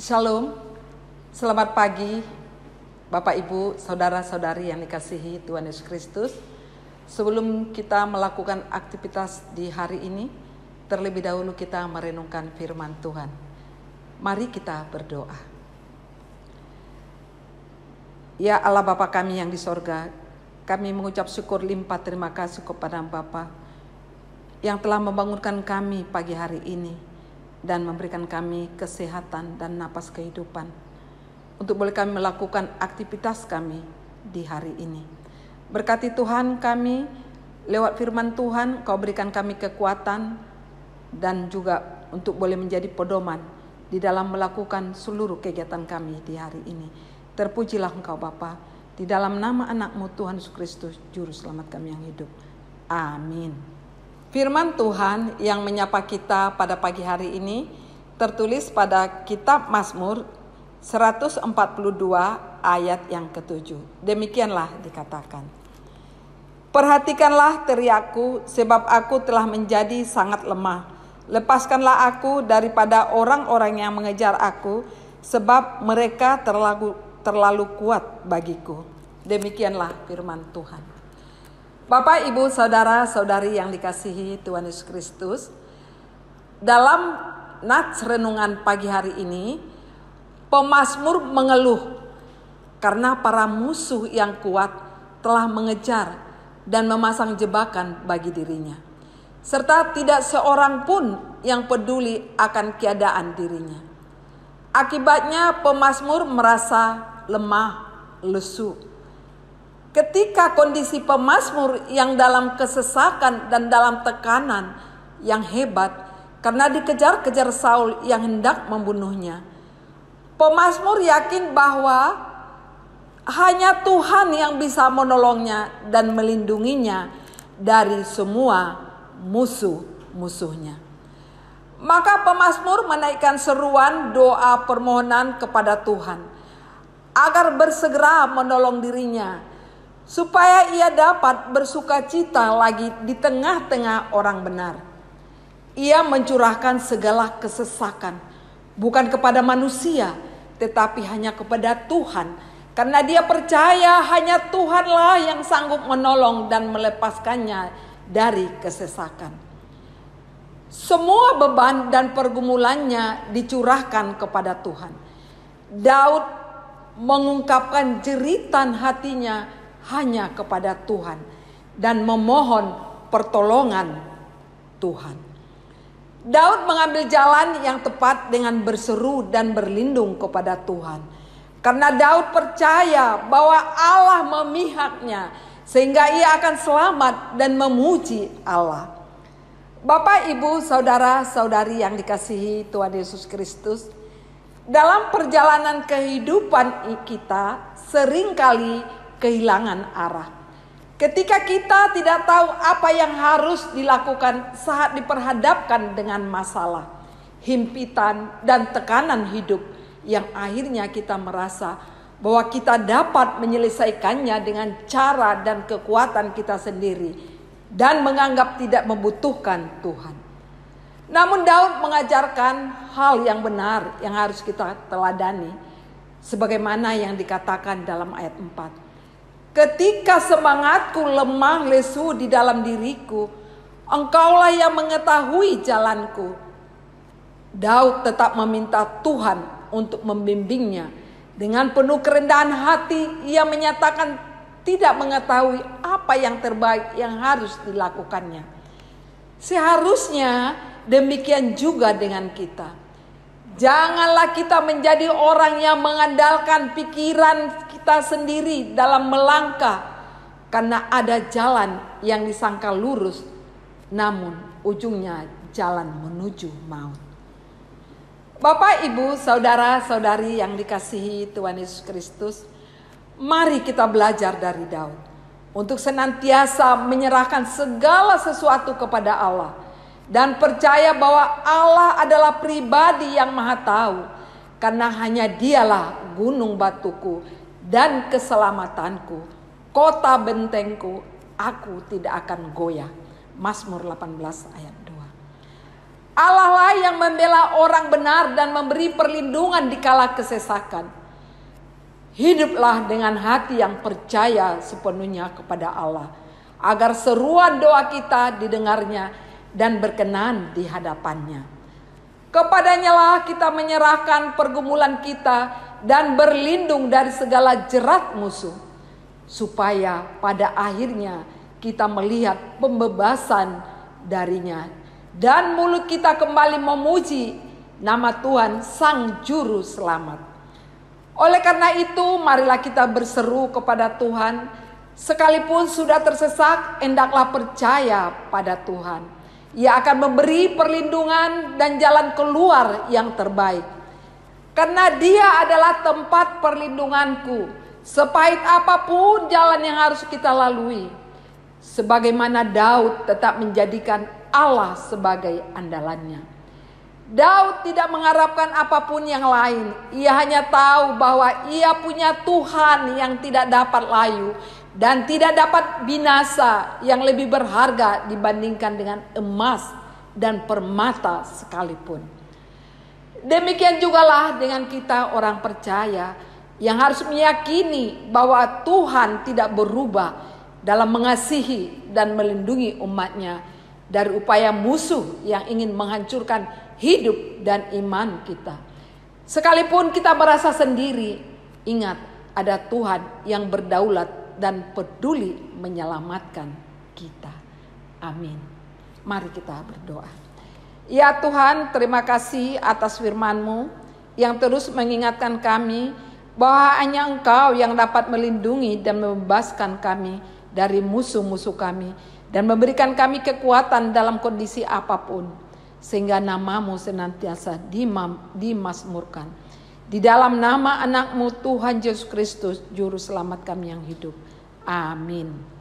Shalom, selamat pagi Bapak Ibu, Saudara-saudari yang dikasihi Tuhan Yesus Kristus. Sebelum kita melakukan aktivitas di hari ini, terlebih dahulu kita merenungkan firman Tuhan. Mari kita berdoa. Ya Allah Bapa kami yang di sorga, kami mengucap syukur limpah terima kasih kepada Bapa yang telah membangunkan kami pagi hari ini dan memberikan kami kesehatan dan napas kehidupan untuk boleh kami melakukan aktivitas kami di hari ini. Berkati Tuhan kami, lewat firman Tuhan Kau berikan kami kekuatan dan juga untuk boleh menjadi pedoman di dalam melakukan seluruh kegiatan kami di hari ini. Terpujilah Engkau Bapa, di dalam nama anak-Mu Tuhan Yesus Kristus, Juru Selamat kami yang hidup. Amin. Firman Tuhan yang menyapa kita pada pagi hari ini tertulis pada kitab Mazmur 142 ayat yang ke-7. Demikianlah dikatakan. Perhatikanlah teriakku sebab aku telah menjadi sangat lemah. Lepaskanlah aku daripada orang-orang yang mengejar aku sebab mereka terlalu kuat bagiku. Demikianlah firman Tuhan. Bapak, Ibu, Saudara-saudari yang dikasihi Tuhan Yesus Kristus, dalam nats renungan pagi hari ini, pemazmur mengeluh karena para musuh yang kuat telah mengejar dan memasang jebakan bagi dirinya, serta tidak seorang pun yang peduli akan keadaan dirinya. Akibatnya pemazmur merasa lemah, lesu. Ketika kondisi pemazmur yang dalam kesesakan dan dalam tekanan yang hebat karena dikejar-kejar Saul yang hendak membunuhnya, pemazmur yakin bahwa hanya Tuhan yang bisa menolongnya dan melindunginya dari semua musuh-musuhnya. Maka pemazmur menaikkan seruan doa permohonan kepada Tuhan agar bersegera menolong dirinya, supaya ia dapat bersukacita lagi di tengah-tengah orang benar. Ia mencurahkan segala kesesakan bukan kepada manusia, tetapi hanya kepada Tuhan, karena dia percaya hanya Tuhanlah yang sanggup menolong dan melepaskannya dari kesesakan. Semua beban dan pergumulannya dicurahkan kepada Tuhan. Daud mengungkapkan jeritan hatinya hanya kepada Tuhan dan memohon pertolongan Tuhan. Daud mengambil jalan yang tepat dengan berseru dan berlindung kepada Tuhan, karena Daud percaya bahwa Allah memihaknya sehingga ia akan selamat dan memuji Allah. Bapak, Ibu, Saudara-saudari yang dikasihi Tuhan Yesus Kristus, dalam perjalanan kehidupan kita seringkali kehilangan arah. Ketika kita tidak tahu apa yang harus dilakukan saat diperhadapkan dengan masalah, himpitan dan tekanan hidup yang akhirnya kita merasa bahwa kita dapat menyelesaikannya dengan cara dan kekuatan kita sendiri dan menganggap tidak membutuhkan Tuhan. Namun Daud mengajarkan hal yang benar yang harus kita teladani, sebagaimana yang dikatakan dalam ayat 4. Ketika semangatku lemah lesu di dalam diriku, Engkaulah yang mengetahui jalanku. Daud tetap meminta Tuhan untuk membimbingnya. Dengan penuh kerendahan hati, ia menyatakan tidak mengetahui apa yang terbaik yang harus dilakukannya. Seharusnya demikian juga dengan kita. Janganlah kita menjadi orang yang mengandalkan pikiran kita sendiri dalam melangkah, karena ada jalan yang disangka lurus, namun ujungnya jalan menuju maut. Bapak, Ibu, Saudara-saudari yang dikasihi Tuhan Yesus Kristus, mari kita belajar dari Daud untuk senantiasa menyerahkan segala sesuatu kepada Allah dan percaya bahwa Allah adalah pribadi yang maha tahu, karena hanya Dialah gunung batuku dan keselamatanku, kota bentengku, aku tidak akan goyah. Mazmur 18 ayat 2. Allah lah yang membela orang benar dan memberi perlindungan di kala kesesakan. Hiduplah dengan hati yang percaya sepenuhnya kepada Allah, agar seruan doa kita didengarnya dan berkenan di hadapannya. Kepadanya lah kita menyerahkan pergumulan kita dan berlindung dari segala jerat musuh, supaya pada akhirnya kita melihat pembebasan darinya, dan mulut kita kembali memuji nama Tuhan Sang Juru Selamat. Oleh karena itu, marilah kita berseru kepada Tuhan. Sekalipun sudah tersesak, hendaklah percaya pada Tuhan. Ia akan memberi perlindungan dan jalan keluar yang terbaik. Karena Dia adalah tempat perlindunganku, sepahit apapun jalan yang harus kita lalui. Sebagaimana Daud tetap menjadikan Allah sebagai andalannya. Daud tidak mengharapkan apapun yang lain. Ia hanya tahu bahwa ia punya Tuhan yang tidak dapat layu dan tidak dapat binasa, yang lebih berharga dibandingkan dengan emas dan permata sekalipun. Demikian jugalah dengan kita orang percaya yang harus meyakini bahwa Tuhan tidak berubah dalam mengasihi dan melindungi umatnya dari upaya musuh yang ingin menghancurkan hidup dan iman kita. Sekalipun kita merasa sendiri, ingat ada Tuhan yang berdaulat dan peduli menyelamatkan kita. Amin. Mari kita berdoa. Ya Tuhan, terima kasih atas firman-Mu yang terus mengingatkan kami bahwa hanya Engkau yang dapat melindungi dan membebaskan kami dari musuh-musuh kami dan memberikan kami kekuatan dalam kondisi apapun, sehingga nama-Mu senantiasa dimasmurkan. Di dalam nama anak-Mu Tuhan Yesus Kristus, Juru Selamat kami yang hidup. Amin.